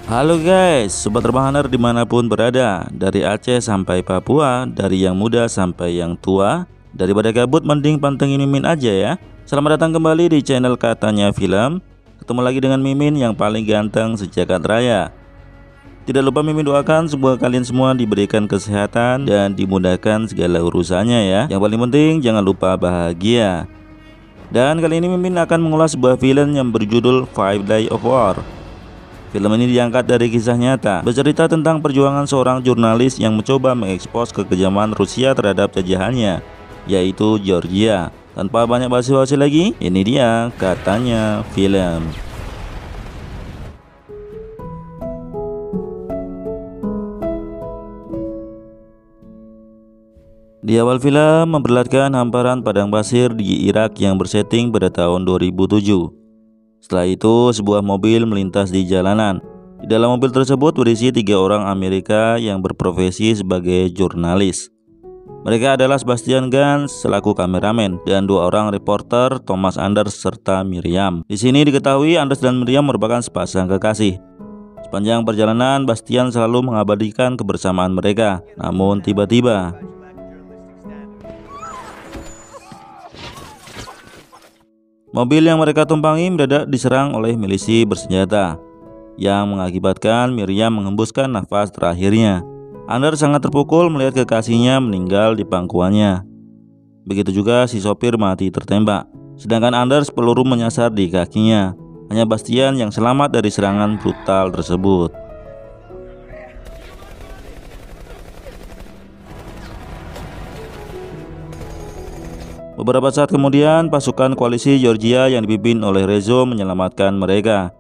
Halo guys, Sobat Remah dimanapun berada, dari Aceh sampai Papua, dari yang muda sampai yang tua. Daripada gabut mending pantengin Mimin aja ya. Selamat datang kembali di channel Katanya Film. Ketemu lagi dengan Mimin yang paling ganteng sejagat raya. Tidak lupa Mimin doakan semoga kalian semua diberikan kesehatan dan dimudahkan segala urusannya ya. Yang paling penting jangan lupa bahagia. Dan kali ini Mimin akan mengulas sebuah film yang berjudul Five Days of War. Film ini diangkat dari kisah nyata, bercerita tentang perjuangan seorang jurnalis yang mencoba mengekspos kekejaman Rusia terhadap jajahannya, yaitu Georgia. Tanpa banyak basa-basi lagi, ini dia Katanya Film. Di awal film memperlihatkan hamparan padang pasir di Irak yang bersetting pada tahun 2007. Setelah itu, sebuah mobil melintas di jalanan. Di dalam mobil tersebut berisi 3 orang Amerika yang berprofesi sebagai jurnalis. Mereka adalah Sebastian Gans selaku kameramen dan 2 orang reporter, Thomas Anders serta Miriam. Di sini diketahui Anders dan Miriam merupakan sepasang kekasih. Sepanjang perjalanan, Bastian selalu mengabadikan kebersamaan mereka. Namun tiba-tiba mobil yang mereka tumpangi mendadak diserang oleh milisi bersenjata yang mengakibatkan Miriam menghembuskan nafas terakhirnya. Anders sangat terpukul melihat kekasihnya meninggal di pangkuannya. Begitu juga si sopir mati tertembak. Sedangkan Anders peluru menyasar di kakinya. Hanya Bastian yang selamat dari serangan brutal tersebut. Beberapa saat kemudian, pasukan koalisi Georgia yang dipimpin oleh Rezo menyelamatkan mereka.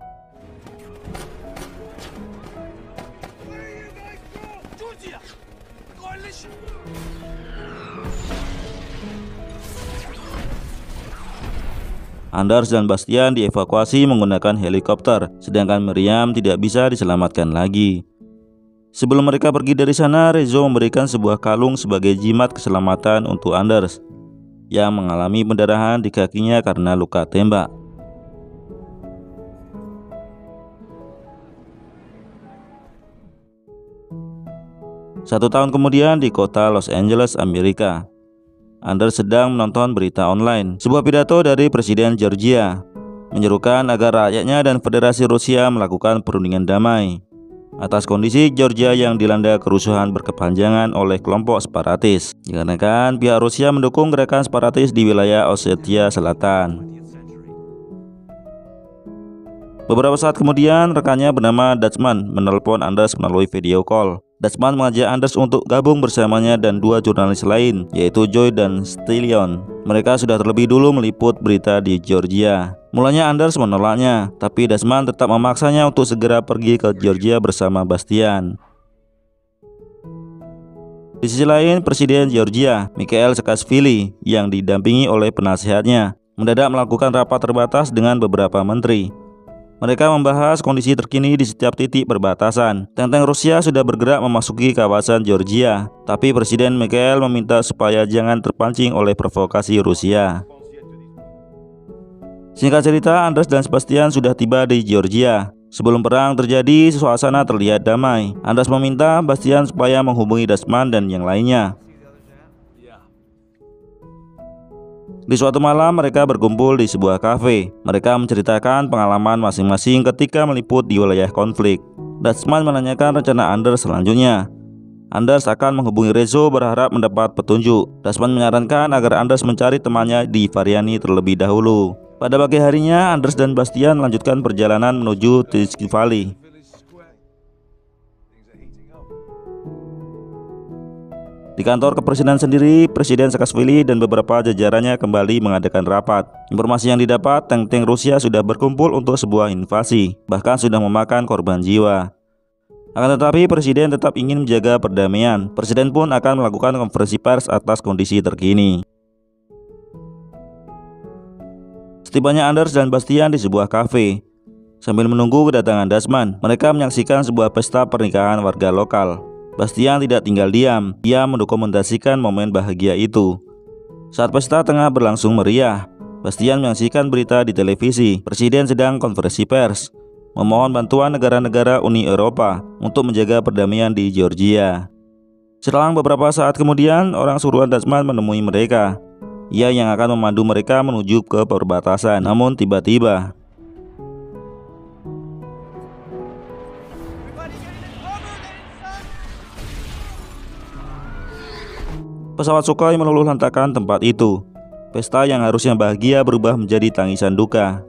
Anders dan Bastian dievakuasi menggunakan helikopter, sedangkan Miriam tidak bisa diselamatkan lagi. Sebelum mereka pergi dari sana, Rezo memberikan sebuah kalung sebagai jimat keselamatan untuk Anders yang mengalami pendarahan di kakinya karena luka tembak. Satu tahun kemudian di kota Los Angeles, Amerika, Anders sedang menonton berita online. Sebuah pidato dari Presiden Georgia menyerukan agar rakyatnya dan Federasi Rusia melakukan perundingan damai atas kondisi Georgia yang dilanda kerusuhan berkepanjangan oleh kelompok separatis. Dikarenakan pihak Rusia mendukung gerakan separatis di wilayah Ossetia Selatan. Beberapa saat kemudian, rekannya bernama Dutchman menelpon Anders melalui video call. Dutchman mengajak Anders untuk gabung bersamanya dan 2 jurnalis lain, yaitu Joy dan Stillion. Mereka sudah terlebih dulu meliput berita di Georgia. Mulanya Anders menolaknya, tapi Dutchman tetap memaksanya untuk segera pergi ke Georgia bersama Bastian. Di sisi lain, Presiden Georgia, Mikhail Saakashvili, yang didampingi oleh penasehatnya, mendadak melakukan rapat terbatas dengan beberapa menteri. Mereka membahas kondisi terkini di setiap titik perbatasan. Tank-tank Rusia sudah bergerak memasuki kawasan Georgia, tapi Presiden Mikhail meminta supaya jangan terpancing oleh provokasi Rusia. Singkat cerita, Anders dan Sebastian sudah tiba di Georgia. Sebelum perang terjadi, suasana terlihat damai. Anders meminta Bastian supaya menghubungi Dutchman dan yang lainnya. Di suatu malam mereka berkumpul di sebuah kafe. Mereka menceritakan pengalaman masing-masing ketika meliput di wilayah konflik. Dutchman menanyakan rencana Anders selanjutnya. Anders akan menghubungi Rezo berharap mendapat petunjuk. Dutchman menyarankan agar Anders mencari temannya di Variani terlebih dahulu. Pada pagi harinya, Anders dan Bastian melanjutkan perjalanan menuju Tisky Valley. Di kantor kepresidenan sendiri, Presiden Saakashvili dan beberapa jajarannya kembali mengadakan rapat. Informasi yang didapat, tank-tank Rusia sudah berkumpul untuk sebuah invasi, bahkan sudah memakan korban jiwa. Akan tetapi, Presiden tetap ingin menjaga perdamaian. Presiden pun akan melakukan konferensi pers atas kondisi terkini. Setibanya Anders dan Bastian di sebuah kafe, sambil menunggu kedatangan Dutchman, mereka menyaksikan sebuah pesta pernikahan warga lokal. Bastian tidak tinggal diam, ia mendokumentasikan momen bahagia itu. Saat pesta tengah berlangsung meriah, Bastian menyaksikan berita di televisi. Presiden sedang konferensi pers. memohon bantuan negara-negara Uni Eropa untuk menjaga perdamaian di Georgia. Setelah beberapa saat kemudian, orang suruhan Dutchman menemui mereka. Ia yang akan memandu mereka menuju ke perbatasan. Namun tiba-tiba pesawat Sukhoi meluluh lantakkan tempat itu. Pesta yang harusnya bahagia berubah menjadi tangisan duka.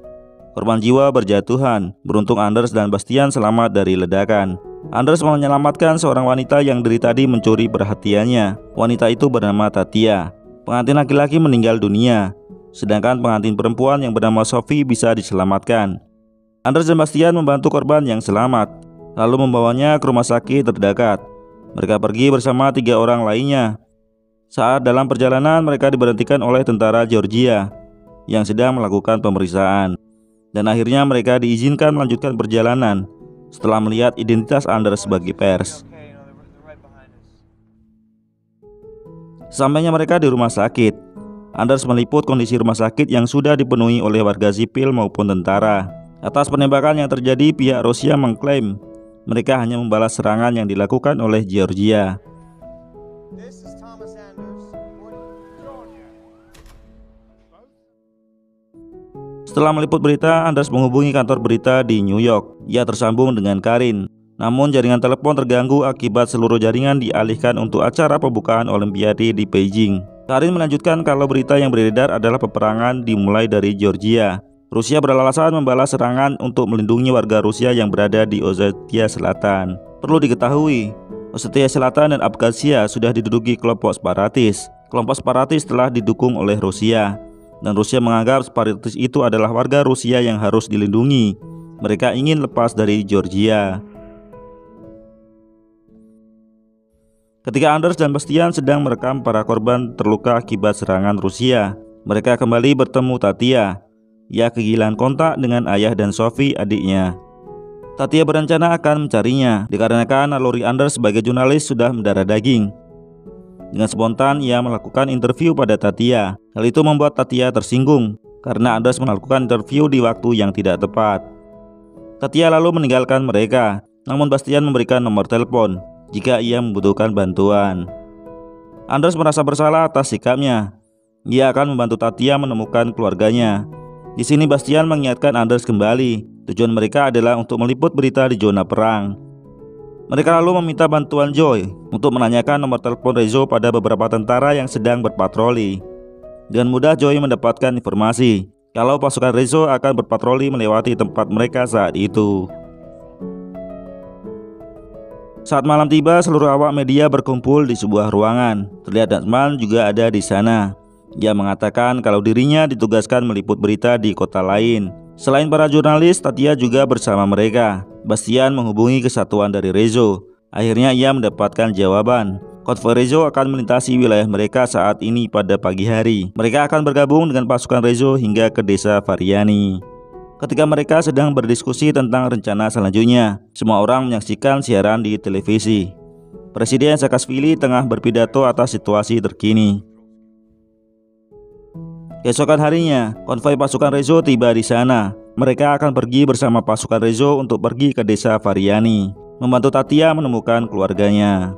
Korban jiwa berjatuhan. Beruntung Anders dan Bastian selamat dari ledakan. Anders menyelamatkan seorang wanita yang dari tadi mencuri perhatiannya. Wanita itu bernama Tatia. Pengantin laki-laki meninggal dunia, sedangkan pengantin perempuan yang bernama Sophie bisa diselamatkan. Anders dan Bastian membantu korban yang selamat, lalu membawanya ke rumah sakit terdekat. Mereka pergi bersama 3 orang lainnya. Saat dalam perjalanan, mereka diberhentikan oleh tentara Georgia yang sedang melakukan pemeriksaan. Dan akhirnya mereka diizinkan melanjutkan perjalanan setelah melihat identitas Anders sebagai pers. Sampainya mereka di rumah sakit, Anders meliput kondisi rumah sakit yang sudah dipenuhi oleh warga sipil maupun tentara. Atas penembakan yang terjadi, pihak Rusia mengklaim mereka hanya membalas serangan yang dilakukan oleh Georgia. Setelah meliput berita, Anders menghubungi kantor berita di New York. Ia tersambung dengan Karin. Namun jaringan telepon terganggu akibat seluruh jaringan dialihkan untuk acara pembukaan Olimpiade di Beijing. Karin melanjutkan kalau berita yang beredar adalah peperangan dimulai dari Georgia. Rusia beralasan membalas serangan untuk melindungi warga Rusia yang berada di Ossetia Selatan. Perlu diketahui, Ossetia Selatan dan Abkhazia sudah diduduki kelompok separatis. Kelompok separatis telah didukung oleh Rusia, dan Rusia menganggap separatis itu adalah warga Rusia yang harus dilindungi. Mereka ingin lepas dari Georgia. Ketika Anders dan Bastian sedang merekam para korban terluka akibat serangan Rusia, mereka kembali bertemu Tatia. Ia kehilangan kontak dengan ayah dan Sophie, adiknya. Tatia berencana akan mencarinya, dikarenakan naluri Anders sebagai jurnalis sudah mendarah daging. Dengan spontan ia melakukan interview pada Tatia. Hal itu membuat Tatia tersinggung karena Anders melakukan interview di waktu yang tidak tepat. Tatia lalu meninggalkan mereka, namun Bastian memberikan nomor telepon jika ia membutuhkan bantuan. Anders merasa bersalah atas sikapnya. Ia akan membantu Tatia menemukan keluarganya. Di sini Bastian mengingatkan Anders kembali. Tujuan mereka adalah untuk meliput berita di zona perang. Mereka lalu meminta bantuan Joy untuk menanyakan nomor telepon Rezo pada beberapa tentara yang sedang berpatroli. Dengan mudah Joy mendapatkan informasi kalau pasukan Rezo akan berpatroli melewati tempat mereka saat itu. Saat malam tiba, seluruh awak media berkumpul di sebuah ruangan. Terlihat Dutchman juga ada di sana. Ia mengatakan kalau dirinya ditugaskan meliput berita di kota lain. Selain para jurnalis, Tatia juga bersama mereka. Bastian menghubungi kesatuan dari Rezo. Akhirnya ia mendapatkan jawaban. Konvoi Rezo akan melintasi wilayah mereka saat ini pada pagi hari. Mereka akan bergabung dengan pasukan Rezo hingga ke desa Variani. Ketika mereka sedang berdiskusi tentang rencana selanjutnya, semua orang menyaksikan siaran di televisi. Presiden Saakashvili tengah berpidato atas situasi terkini. Keesokan harinya, konvoi pasukan Rezo tiba di sana. Mereka akan pergi bersama pasukan Rezo untuk pergi ke desa Variani, membantu Tatia menemukan keluarganya.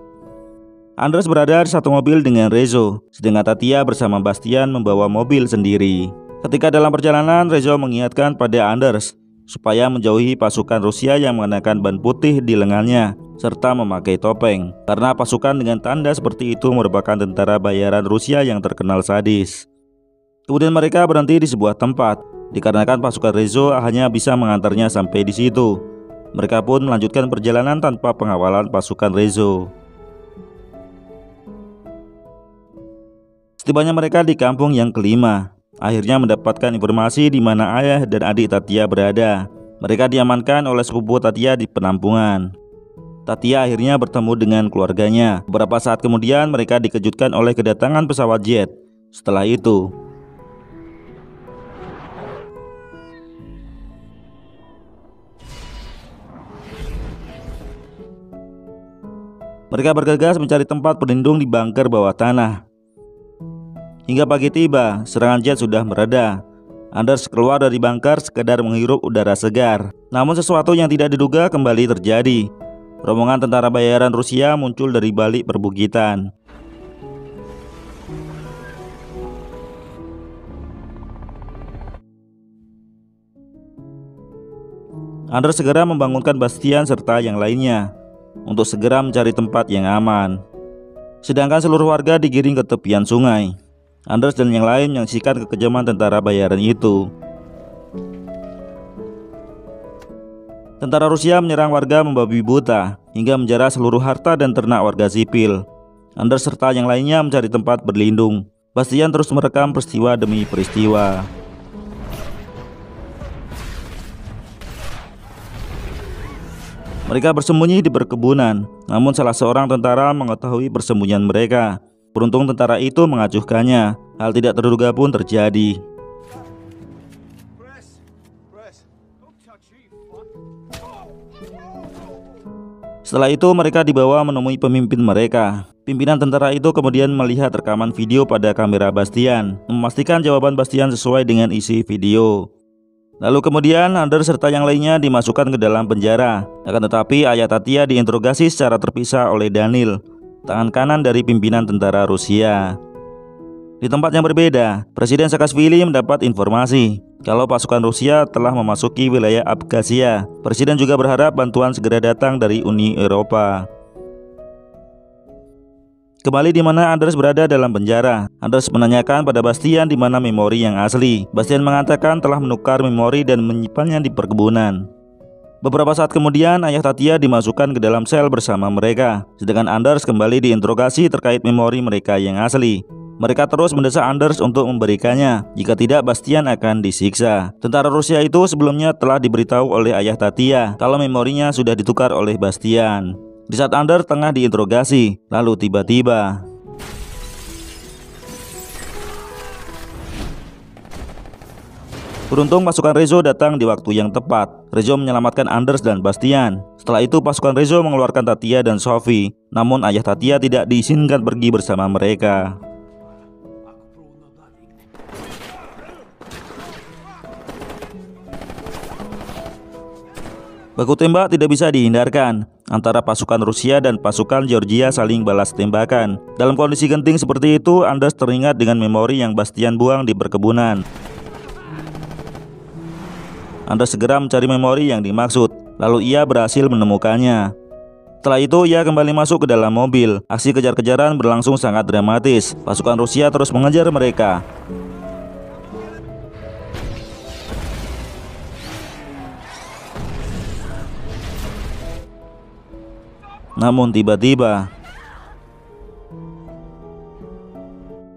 Anders berada di satu mobil dengan Rezo, sedangkan Tatia bersama Bastian membawa mobil sendiri. Ketika dalam perjalanan, Rezo mengingatkan pada Anders supaya menjauhi pasukan Rusia yang mengenakan ban putih di lengannya serta memakai topeng, karena pasukan dengan tanda seperti itu merupakan tentara bayaran Rusia yang terkenal sadis. Kemudian mereka berhenti di sebuah tempat, dikarenakan pasukan Rezo hanya bisa mengantarnya sampai di situ. Mereka pun melanjutkan perjalanan tanpa pengawalan pasukan Rezo. Setibanya mereka di kampung yang kelima, akhirnya mendapatkan informasi di mana ayah dan adik Tatia berada. Mereka diamankan oleh sepupu Tatia di penampungan. Tatia akhirnya bertemu dengan keluarganya. Beberapa saat kemudian mereka dikejutkan oleh kedatangan pesawat jet. Setelah itu, mereka bergegas mencari tempat berlindung di bunker bawah tanah. Hingga pagi tiba, serangan jet sudah mereda. Anders keluar dari bunker sekedar menghirup udara segar. Namun sesuatu yang tidak diduga kembali terjadi. Rombongan tentara bayaran Rusia muncul dari balik perbukitan. Anders segera membangunkan Bastian serta yang lainnya untuk segera mencari tempat yang aman. Sedangkan seluruh warga digiring ke tepian sungai. Anders dan yang lain menyaksikan kekejaman tentara bayaran itu. Tentara Rusia menyerang warga membabi buta hingga menjarah seluruh harta dan ternak warga sipil. Anders serta yang lainnya mencari tempat berlindung. Bastian terus merekam peristiwa demi peristiwa. Mereka bersembunyi di perkebunan, namun salah seorang tentara mengetahui persembunyian mereka. Beruntung tentara itu mengacuhkannya. Hal tidak terduga pun terjadi. Setelah itu mereka dibawa menemui pemimpin mereka. Pimpinan tentara itu kemudian melihat rekaman video pada kamera Bastian, memastikan jawaban Bastian sesuai dengan isi video. Lalu kemudian Anders serta yang lainnya dimasukkan ke dalam penjara. Akan tetapi ayah Tatia diinterogasi secara terpisah oleh Danil, tangan kanan dari pimpinan tentara Rusia. Di tempat yang berbeda, Presiden Saakashvili mendapat informasi kalau pasukan Rusia telah memasuki wilayah Abkhazia. Presiden juga berharap bantuan segera datang dari Uni Eropa. Kembali di mana Anders berada dalam penjara, Anders menanyakan pada Bastian di mana memori yang asli. Bastian mengatakan telah menukar memori dan menyimpannya di perkebunan. Beberapa saat kemudian, ayah Tatia dimasukkan ke dalam sel bersama mereka, sedangkan Anders kembali diinterogasi terkait memori mereka yang asli. Mereka terus mendesak Anders untuk memberikannya, jika tidak Bastian akan disiksa. Tentara Rusia itu sebelumnya telah diberitahu oleh ayah Tatia kalau memorinya sudah ditukar oleh Bastian. Di saat Anders tengah diinterogasi, lalu tiba-tiba beruntung pasukan Rezo datang di waktu yang tepat. Rezo menyelamatkan Anders dan Bastian. Setelah itu pasukan Rezo mengeluarkan Tatia dan Sophie. Namun ayah Tatia tidak diizinkan pergi bersama mereka. Baku tembak tidak bisa dihindarkan. Antara pasukan Rusia dan pasukan Georgia saling balas tembakan. Dalam kondisi genting seperti itu, Anders teringat dengan memori yang Bastian buang di perkebunan. Anders segera mencari memori yang dimaksud, lalu ia berhasil menemukannya. Setelah itu ia kembali masuk ke dalam mobil. Aksi kejar-kejaran berlangsung sangat dramatis. Pasukan Rusia terus mengejar mereka. Namun tiba-tiba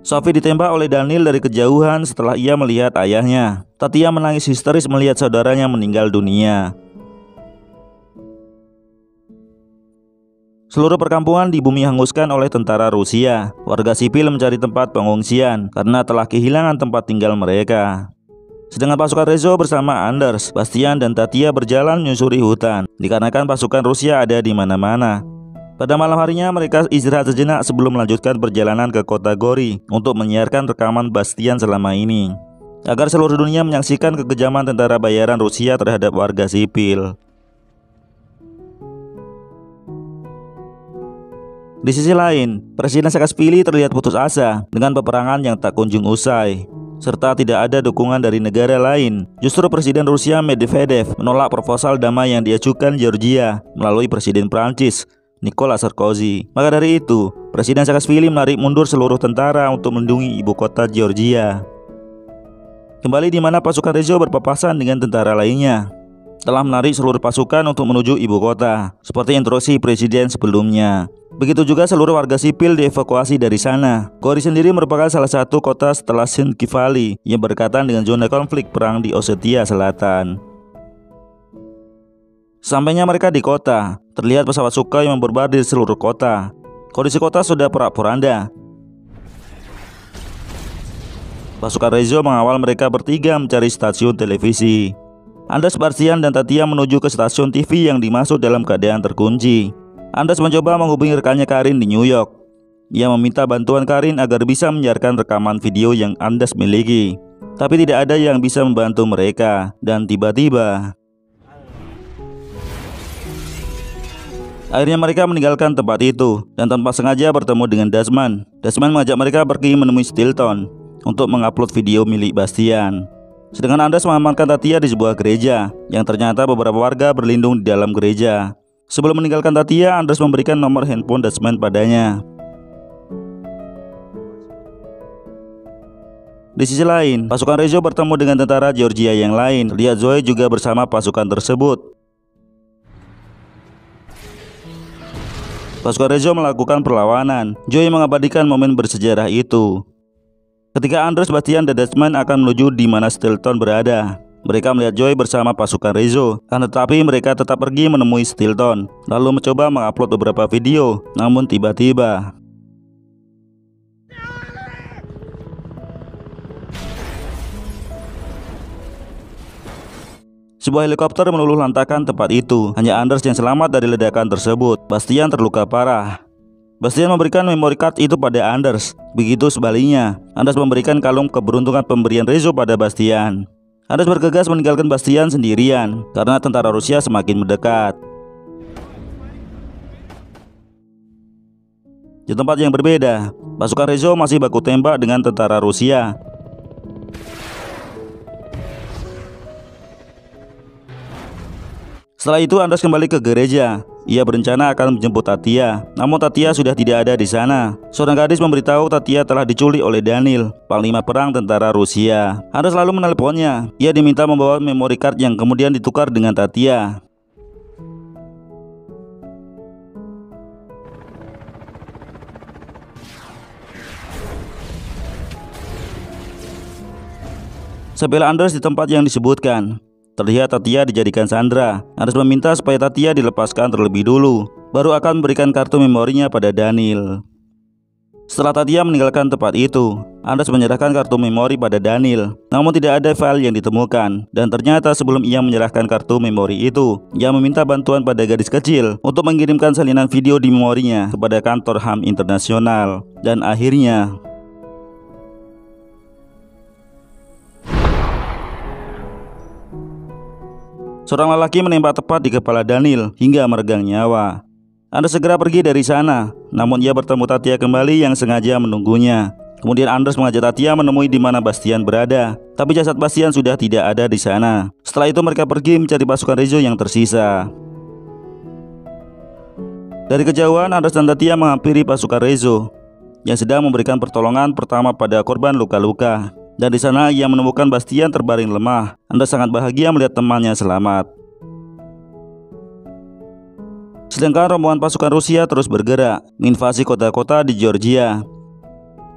Sophie ditembak oleh Danil dari kejauhan setelah ia melihat ayahnya. Tatia menangis histeris melihat saudaranya meninggal dunia. Seluruh perkampungan di bumi hanguskan oleh tentara Rusia. Warga sipil mencari tempat pengungsian karena telah kehilangan tempat tinggal mereka. Sedangkan pasukan Rezo bersama Anders, Bastian dan Tatia berjalan menyusuri hutan dikarenakan pasukan Rusia ada di mana-mana. Pada malam harinya mereka istirahat sejenak sebelum melanjutkan perjalanan ke kota Gori untuk menyiarkan rekaman Bastian selama ini, agar seluruh dunia menyaksikan kekejaman tentara bayaran Rusia terhadap warga sipil. Di sisi lain, Presiden Saakashvili terlihat putus asa dengan peperangan yang tak kunjung usai, serta tidak ada dukungan dari negara lain. Justru Presiden Rusia Medvedev menolak proposal damai yang diajukan Georgia melalui Presiden Prancis Nicolas Sarkozy. Maka dari itu, Presiden Saakashvili menarik mundur seluruh tentara untuk melindungi ibu kota Georgia. Kembali di mana pasukan Rezo berpapasan dengan tentara lainnya, telah menarik seluruh pasukan untuk menuju ibu kota, seperti instruksi presiden sebelumnya. Begitu juga seluruh warga sipil dievakuasi dari sana. Gori sendiri merupakan salah satu kota setelah Tskhinvali yang berdekatan dengan zona konflik perang di Ossetia Selatan. Sampainya mereka di kota, terlihat pesawat Sukhoi yang berbaris di seluruh kota. Kondisi kota sudah porak-poranda. Pasukan Rezo mengawal mereka bertiga mencari stasiun televisi. Anders, Bastian dan Tatia menuju ke stasiun TV yang dimaksud dalam keadaan terkunci. Anders mencoba menghubungi rekannya Karin di New York. Ia meminta bantuan Karin agar bisa menyiarkan rekaman video yang Anders miliki. tapi tidak ada yang bisa membantu mereka. Dan tiba-tiba akhirnya mereka meninggalkan tempat itu dan tanpa sengaja bertemu dengan Desmond. Desmond mengajak mereka pergi menemui Stilton untuk mengupload video milik Bastian. Sedangkan Anders mengamankan Tatia di sebuah gereja yang ternyata beberapa warga berlindung di dalam gereja. Sebelum meninggalkan Tatia, Anders memberikan nomor handphone Desmond padanya. Di sisi lain, pasukan Rezo bertemu dengan tentara Georgia yang lain. Lihat Zoe juga bersama pasukan tersebut. Pasukan Rezo melakukan perlawanan. Zoe mengabadikan momen bersejarah itu. Ketika Anders, Bastian, dan Desmond akan menuju di mana Stilton berada, mereka melihat Joy bersama pasukan Rezo. Tetapi mereka tetap pergi menemui Stilton, lalu mencoba mengupload beberapa video. Namun tiba-tiba sebuah helikopter meluluh lantakkan tempat itu. Hanya Anders yang selamat dari ledakan tersebut. Bastian terluka parah. Bastian memberikan memory card itu pada Anders. Begitu sebaliknya, Anders memberikan kalung keberuntungan pemberian Rezo pada Bastian. Anders bergegas meninggalkan Bastian sendirian karena tentara Rusia semakin mendekat. Di tempat yang berbeda, pasukan Rezo masih baku tembak dengan tentara Rusia. Setelah itu Anders kembali ke gereja. Ia berencana akan menjemput Tatia, namun Tatia sudah tidak ada di sana. Seorang gadis memberitahu Tatia telah diculik oleh Danil, panglima perang tentara Rusia. Anders lalu menelponnya. Ia diminta membawa memory card yang kemudian ditukar dengan Tatia. Sampailah Anders di tempat yang disebutkan. Terlihat Tatia dijadikan sandera. Anders meminta supaya Tatia dilepaskan terlebih dulu, baru akan memberikan kartu memorinya pada Danil. Setelah Tatia meninggalkan tempat itu, Anders menyerahkan kartu memori pada Danil. Namun tidak ada file yang ditemukan. Dan ternyata sebelum ia menyerahkan kartu memori itu, ia meminta bantuan pada gadis kecil untuk mengirimkan salinan video di memorinya kepada kantor HAM internasional. Dan akhirnya seorang lelaki menembak tepat di kepala Danil hingga meregang nyawa. Anders segera pergi dari sana, namun ia bertemu Tatia kembali yang sengaja menunggunya. Kemudian Anders mengajak Tatia menemui di mana Bastian berada, tapi jasad Bastian sudah tidak ada di sana. Setelah itu mereka pergi mencari pasukan Rezo yang tersisa. Dari kejauhan, Anders dan Tatia menghampiri pasukan Rezo yang sedang memberikan pertolongan pertama pada korban luka-luka. Dan di sana ia menemukan Bastian terbaring lemah. Anders sangat bahagia melihat temannya selamat. Sedangkan rombongan pasukan Rusia terus bergerak menginvasi kota-kota di Georgia.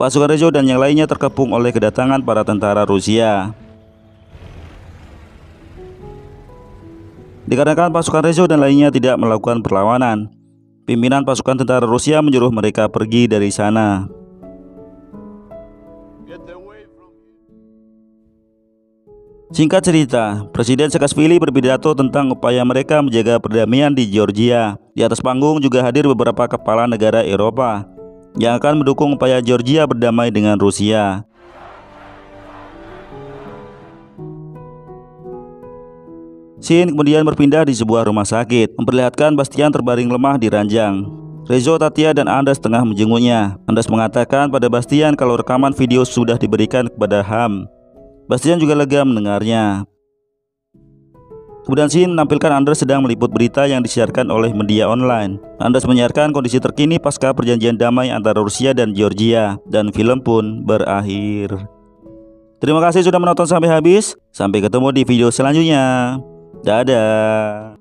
Pasukan Rezo dan yang lainnya terkepung oleh kedatangan para tentara Rusia. Dikarenakan pasukan Rezo dan lainnya tidak melakukan perlawanan, pimpinan pasukan tentara Rusia menyuruh mereka pergi dari sana. Singkat cerita, Presiden Saakashvili berpidato tentang upaya mereka menjaga perdamaian di Georgia. Di atas panggung juga hadir beberapa kepala negara Eropa yang akan mendukung upaya Georgia berdamai dengan Rusia. Scene kemudian berpindah di sebuah rumah sakit, memperlihatkan Bastian terbaring lemah di ranjang. Rezo, Tatia, dan Anders tengah menjenguknya. Anders mengatakan pada Bastian kalau rekaman video sudah diberikan kepada HAM. Bastian juga lega mendengarnya. Kemudian scene menampilkan Anders sedang meliput berita yang disiarkan oleh media online. Anders menyiarkan kondisi terkini pasca perjanjian damai antara Rusia dan Georgia, dan film pun berakhir. Terima kasih sudah menonton sampai habis. Sampai ketemu di video selanjutnya. Dadah.